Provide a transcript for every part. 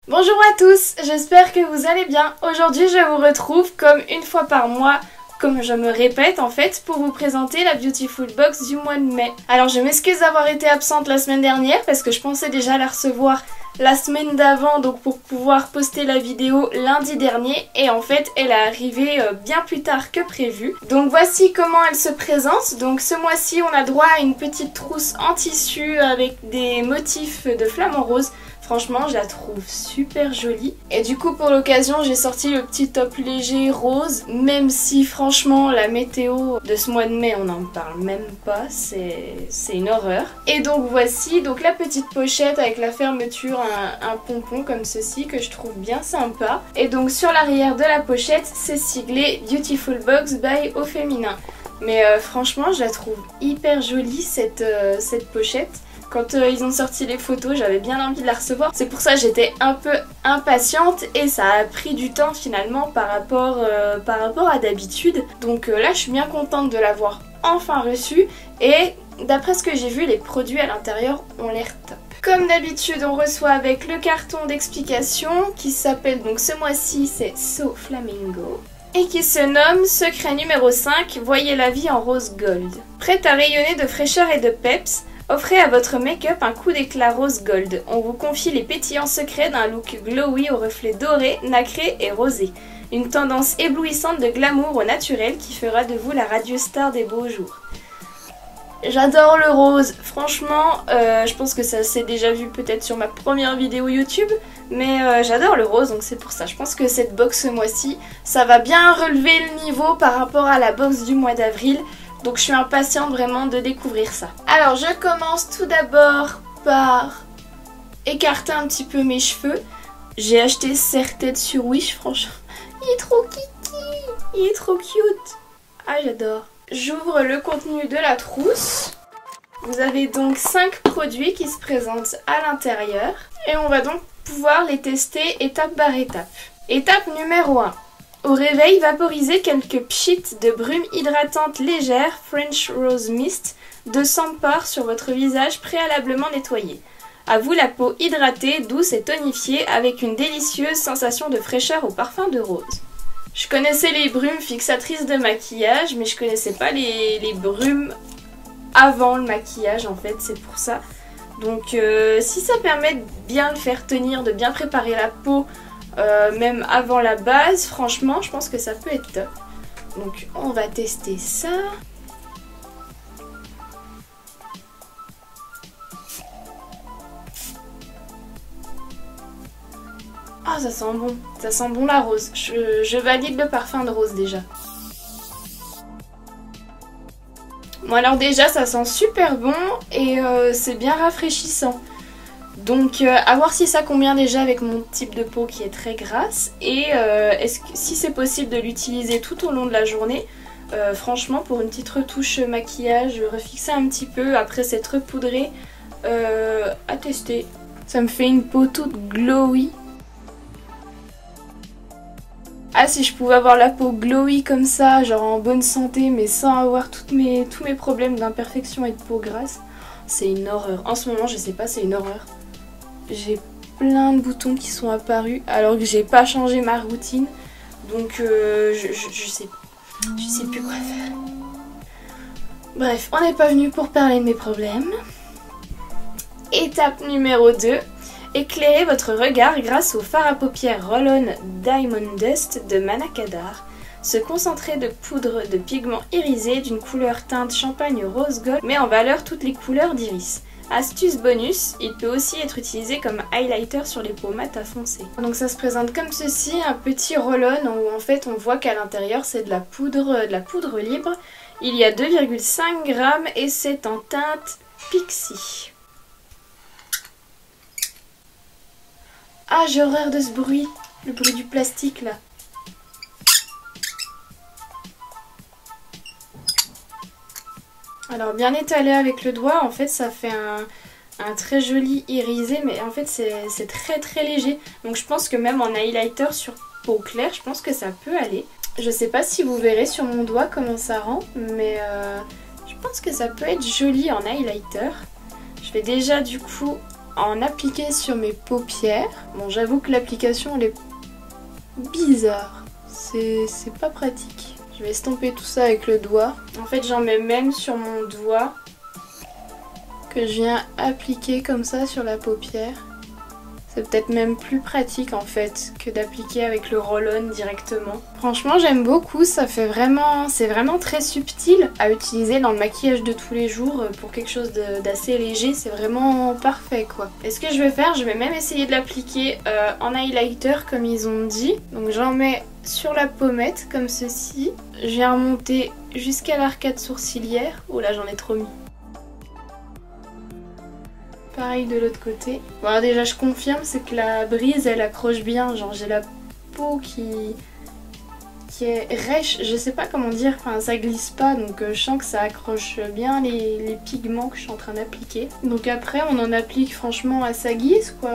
Bonjour à tous, j'espère que vous allez bien. Aujourd'hui je vous retrouve comme une fois par mois, comme je me répète en fait, pour vous présenter la Beautiful Box du mois de mai. Alors je m'excuse d'avoir été absente la semaine dernière parce que je pensais déjà la recevoir la semaine d'avant, donc pour pouvoir poster la vidéo lundi dernier, et en fait elle est arrivée bien plus tard que prévu. Donc voici comment elle se présente. Donc ce mois-ci on a droit à une petite trousse en tissu avec des motifs de flamant rose. Franchement, je la trouve super jolie. Et du coup, pour l'occasion, j'ai sorti le petit top léger rose. Même si, franchement, la météo de ce mois de mai, on n'en parle même pas. C'est une horreur. Et donc, voici donc la petite pochette avec la fermeture, un pompon comme ceci que je trouve bien sympa. Et donc, sur l'arrière de la pochette, c'est siglé Beautiful Box by Au Féminin. Mais franchement, je la trouve hyper jolie cette pochette. Quand ils ont sorti les photos, j'avais bien envie de la recevoir. C'est pour ça que j'étais un peu impatiente et ça a pris du temps finalement par rapport à d'habitude. Donc là, je suis bien contente de l'avoir enfin reçue. Et d'après ce que j'ai vu, les produits à l'intérieur ont l'air top. Comme d'habitude, on reçoit avec le carton d'explication qui s'appelle donc ce mois-ci, c'est So Flamingo. Et qui se nomme Secret numéro 5, voyez la vie en rose gold. Prête à rayonner de fraîcheur et de peps, offrez à votre make-up un coup d'éclat rose gold. On vous confie les pétillants secrets d'un look glowy aux reflets dorés, nacrés et rosés. Une tendance éblouissante de glamour au naturel qui fera de vous la radieuse star des beaux jours. J'adore le rose, franchement, je pense que ça s'est déjà vu peut-être sur ma première vidéo YouTube, mais j'adore le rose, donc c'est pour ça. Je pense que cette box ce mois-ci, ça va bien relever le niveau par rapport à la box du mois d'avril. Donc je suis impatiente vraiment de découvrir ça. Alors je commence tout d'abord par écarter un petit peu mes cheveux. J'ai acheté Serre-Tête sur Wish, franchement. Il est trop kiki, il est trop cute. Ah j'adore. J'ouvre le contenu de la trousse. Vous avez donc 5 produits qui se présentent à l'intérieur. Et on va donc pouvoir les tester étape par étape. Étape numéro 1. Au réveil, vaporisez quelques pchites de brume hydratante légère French Rose Mist 200 parts sur votre visage préalablement nettoyé. À vous la peau hydratée, douce et tonifiée avec une délicieuse sensation de fraîcheur au parfum de rose. Je connaissais les brumes fixatrices de maquillage, mais je connaissais pas les brumes avant le maquillage en fait, c'est pour ça. Donc si ça permet de bien le faire tenir, de bien préparer la peau, même avant la base, franchement je pense que ça peut être top. Donc on va tester ça. Ah ça sent bon la rose. Je valide le parfum de rose déjà. Bon alors déjà ça sent super bon et c'est bien rafraîchissant. Donc à voir si ça convient déjà avec mon type de peau qui est très grasse et si c'est possible de l'utiliser tout au long de la journée. Franchement pour une petite retouche maquillage, refixer un petit peu après s'être repoudré, à tester. Ça me fait une peau toute glowy. Ah si je pouvais avoir la peau glowy comme ça, genre en bonne santé mais sans avoir tous mes problèmes d'imperfection et de peau grasse, c'est une horreur. En ce moment je sais pas, c'est une horreur. J'ai plein de boutons qui sont apparus alors que j'ai pas changé ma routine. Donc je sais plus quoi faire. Bref, on n'est pas venu pour parler de mes problèmes. Étape numéro 2. Éclairez votre regard grâce au fard à paupières Roll-On Diamond Dust de Manakadar. Ce concentré de poudre de pigment irisé d'une couleur teinte champagne rose gold met en valeur toutes les couleurs d'iris. Astuce bonus, il peut aussi être utilisé comme highlighter sur les peaux mat à foncer. Donc ça se présente comme ceci, un petit roll-on où en fait on voit qu'à l'intérieur c'est de la poudre libre. Il y a 2,5 g et c'est en teinte Pixie. Ah j'ai horreur de ce bruit, le bruit du plastique là. Alors bien étalé avec le doigt, en fait ça fait un très joli irisé, mais en fait c'est très léger. Donc je pense que même en highlighter sur peau claire, je pense que ça peut aller. Je sais pas si vous verrez sur mon doigt comment ça rend, mais je pense que ça peut être joli en highlighter. Je vais déjà du coup en appliquer sur mes paupières. Bon, j'avoue que l'application elle est bizarre, c'est pas pratique. Je vais estomper tout ça avec le doigt. En fait j'en mets même sur mon doigt que je viens appliquer comme ça sur la paupière. C'est peut-être même plus pratique en fait que d'appliquer avec le roll-on directement. Franchement j'aime beaucoup, c'est vraiment très subtil à utiliser dans le maquillage de tous les jours pour quelque chose d'assez léger, c'est vraiment parfait quoi. Et ce que je vais faire, je vais même essayer de l'appliquer en highlighter comme ils ont dit. Donc j'en mets sur la pommette comme ceci. Je viens remonter jusqu'à l'arcade sourcilière. Oh là j'en ai trop mis. Pareil de l'autre côté. Bon déjà je confirme, c'est que la brise elle accroche bien, genre j'ai la peau qui est rêche, je sais pas comment dire, enfin ça glisse pas donc je sens que ça accroche bien les pigments que je suis en train d'appliquer. Donc après on en applique franchement à sa guise quoi,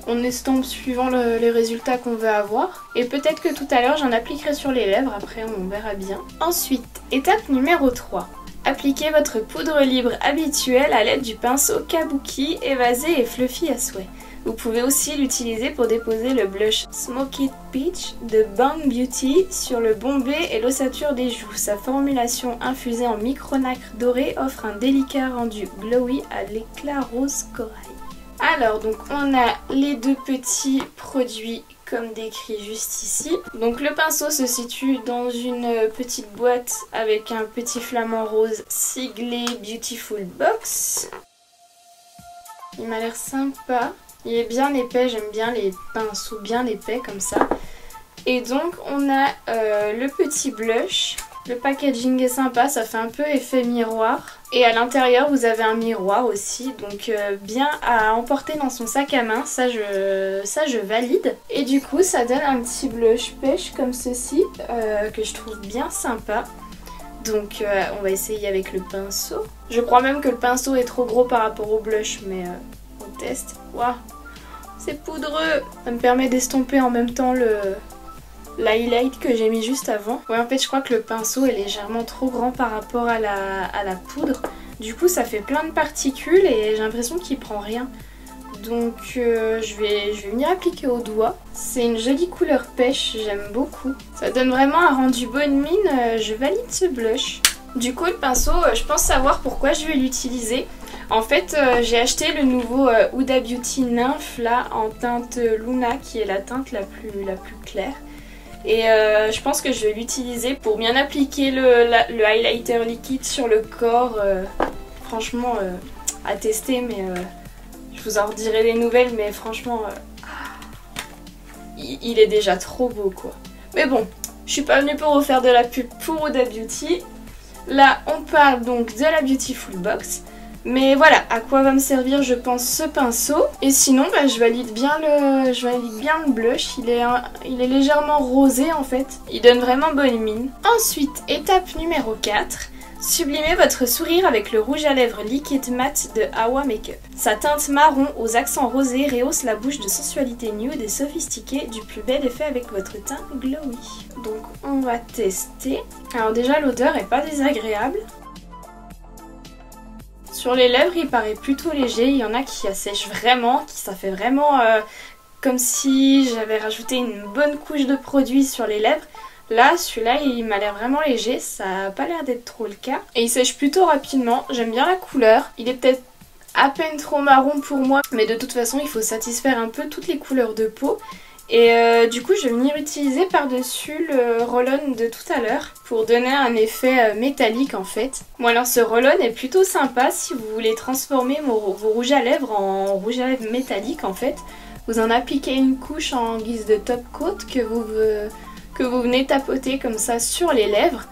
on estompe suivant les résultats qu'on veut avoir. Et peut-être que tout à l'heure j'en appliquerai sur les lèvres, après on verra bien. Ensuite, étape numéro 3. Appliquez votre poudre libre habituelle à l'aide du pinceau Kabuki, évasé et fluffy à souhait. Vous pouvez aussi l'utiliser pour déposer le blush Smoked Peach de Bang Beauty sur le bombé et l'ossature des joues. Sa formulation infusée en micro-nacre doré offre un délicat rendu glowy à l'éclat rose corail. Alors donc on a les deux petits produits comme décrit juste ici. Donc le pinceau se situe dans une petite boîte avec un petit flamant rose siglé Beautiful Box. Il m'a l'air sympa, il est bien épais, j'aime bien les pinceaux bien épais comme ça. Et donc on a le petit blush. Le packaging est sympa, ça fait un peu effet miroir. Et à l'intérieur vous avez un miroir aussi, donc bien à emporter dans son sac à main, ça je valide. Et du coup ça donne un petit blush pêche comme ceci, que je trouve bien sympa. Donc on va essayer avec le pinceau. Je crois même que le pinceau est trop gros par rapport au blush, mais on teste. Waouh, c'est poudreux. Ça me permet d'estomper en même temps l'highlight que j'ai mis juste avant. Ouais, en fait je crois que le pinceau est légèrement trop grand par rapport à la poudre. Du coup ça fait plein de particules et j'ai l'impression qu'il prend rien. Donc je vais venir appliquer au doigt. C'est une jolie couleur pêche, j'aime beaucoup. Ça donne vraiment un rendu bonne mine, je valide ce blush. Du coup le pinceau, je pense savoir pourquoi je vais l'utiliser. En fait j'ai acheté le nouveau Huda Beauty Nymph là en teinte Luna qui est la teinte la plus claire. Et je pense que je vais l'utiliser pour bien appliquer le highlighter liquide sur le corps. Franchement, à tester, mais je vous en redirai des nouvelles. Mais franchement, il est déjà trop beau quoi. Mais bon, je suis pas venue pour refaire de la pub pour Huda Beauty. Là, on parle donc de la Beautiful Box. Mais voilà, à quoi va me servir je pense ce pinceau. Et sinon bah, je valide bien le blush, il est légèrement rosé en fait. Il donne vraiment bonne mine. Ensuite, étape numéro 4. Sublimez votre sourire avec le rouge à lèvres Liquid Matte de Awa Makeup. Sa teinte marron aux accents rosés rehausse la bouche de sensualité nude et sophistiquée, du plus bel effet avec votre teint glowy. Donc on va tester. Alors déjà l'odeur est pas désagréable. Sur les lèvres il paraît plutôt léger, il y en a qui assèchent vraiment, ça fait vraiment comme si j'avais rajouté une bonne couche de produit sur les lèvres. Là celui-là il m'a l'air vraiment léger, ça n'a pas l'air d'être trop le cas. Et il sèche plutôt rapidement, j'aime bien la couleur, il est peut-être à peine trop marron pour moi, mais de toute façon il faut satisfaire un peu toutes les couleurs de peau. Et du coup je vais venir utiliser par-dessus le roll-on de tout à l'heure pour donner un effet métallique en fait. Bon alors ce roll-on est plutôt sympa si vous voulez transformer vos rouges à lèvres en rouge à lèvres métallique en fait. Vous en appliquez une couche en guise de top coat que vous venez tapoter comme ça sur les lèvres.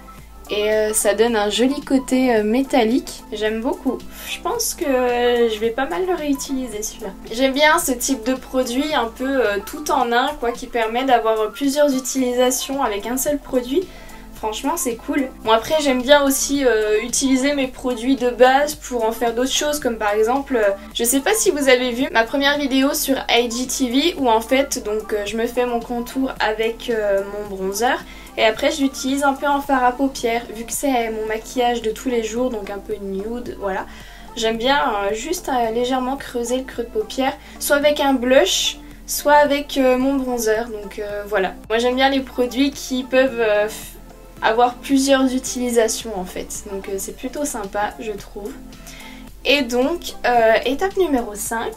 Et ça donne un joli côté métallique, j'aime beaucoup. Je pense que je vais pas mal le réutiliser celui-là. J'aime bien ce type de produit un peu tout en un quoi, qui permet d'avoir plusieurs utilisations avec un seul produit. Franchement c'est cool. Bon après j'aime bien aussi utiliser mes produits de base pour en faire d'autres choses, comme par exemple, je sais pas si vous avez vu ma première vidéo sur IGTV où en fait donc je me fais mon contour avec mon bronzer. Et après je l'utilise un peu en fard à paupières, vu que c'est mon maquillage de tous les jours, donc un peu nude, voilà. J'aime bien juste légèrement creuser le creux de paupière, soit avec un blush, soit avec mon bronzer. Donc voilà. Moi j'aime bien les produits qui peuvent avoir plusieurs utilisations en fait. Donc c'est plutôt sympa je trouve. Et donc étape numéro 5.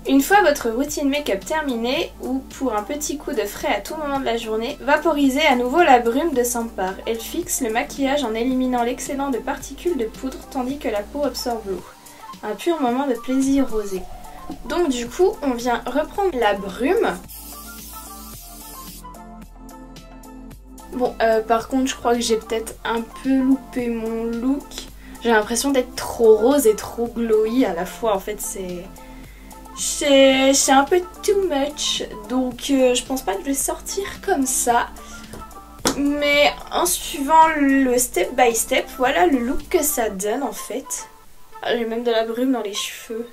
Une fois votre routine make-up terminée, ou pour un petit coup de frais à tout moment de la journée, vaporisez à nouveau la brume de Sampar. Elle fixe le maquillage en éliminant l'excédent de particules de poudre tandis que la peau absorbe l'eau. Un pur moment de plaisir rosé. Donc du coup, on vient reprendre la brume. Bon, par contre, je crois que j'ai peut-être un peu loupé mon look. J'ai l'impression d'être trop rose et trop glowy à la fois. En fait, c'est un peu too much. Donc, je pense pas que je vais sortir comme ça. Mais en suivant le step by step, voilà le look que ça donne en fait. J'ai même de la brume dans les cheveux.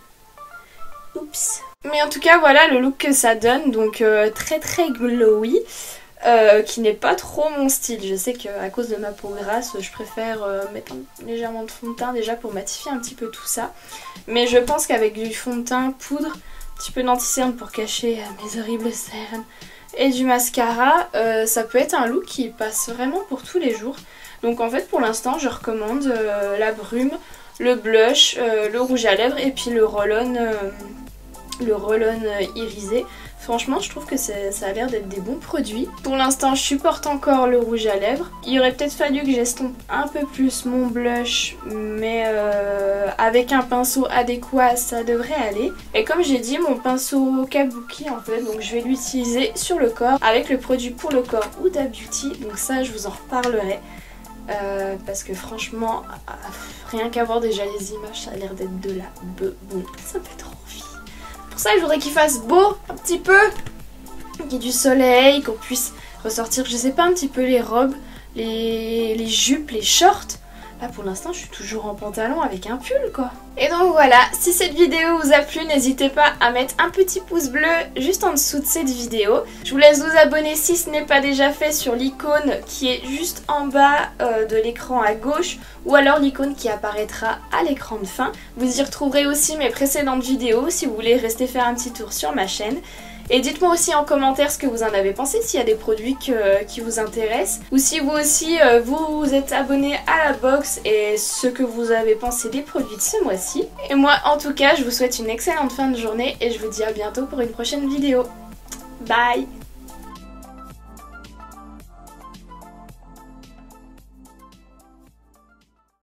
Oups. Mais en tout cas, voilà le look que ça donne. Donc, très très glowy. Qui n'est pas trop mon style. Je sais qu'à cause de ma peau grasse, je préfère mettre légèrement de fond de teint déjà pour matifier un petit peu tout ça. Mais je pense qu'avec du fond de teint, poudre, un petit peu d'anti-cerne pour cacher mes horribles cernes et du mascara, ça peut être un look qui passe vraiment pour tous les jours. Donc en fait pour l'instant je recommande la brume, le blush, le rouge à lèvres et puis le roll-on irisé. Franchement je trouve que ça a l'air d'être des bons produits. Pour l'instant je supporte encore le rouge à lèvres. Il aurait peut-être fallu que j'estompe un peu plus mon blush, mais avec un pinceau adéquat ça devrait aller. Et comme j'ai dit, mon pinceau Kabuki en fait, donc je vais l'utiliser sur le corps avec le produit pour le corps Huda Beauty. Donc ça je vous en reparlerai. Parce que franchement, rien qu'à voir déjà les images, ça a l'air d'être de la bon, ça me fait trop envie. Pour ça je voudrais qu'il fasse beau un petit peu, qu'il y ait du soleil, qu'on puisse ressortir, je sais pas, un petit peu les robes, les jupes, les shorts. Là pour l'instant je suis toujours en pantalon avec un pull quoi. Et donc voilà, si cette vidéo vous a plu, n'hésitez pas à mettre un petit pouce bleu juste en dessous de cette vidéo. Je vous laisse vous abonner si ce n'est pas déjà fait sur l'icône qui est juste en bas de l'écran à gauche, ou alors l'icône qui apparaîtra à l'écran de fin. Vous y retrouverez aussi mes précédentes vidéos si vous voulez rester faire un petit tour sur ma chaîne. Et dites-moi aussi en commentaire ce que vous en avez pensé, s'il y a des produits qui vous intéressent. Ou si vous aussi vous êtes abonné à la box et ce que vous avez pensé des produits de ce mois-ci. Et moi en tout cas je vous souhaite une excellente fin de journée et je vous dis à bientôt pour une prochaine vidéo. Bye!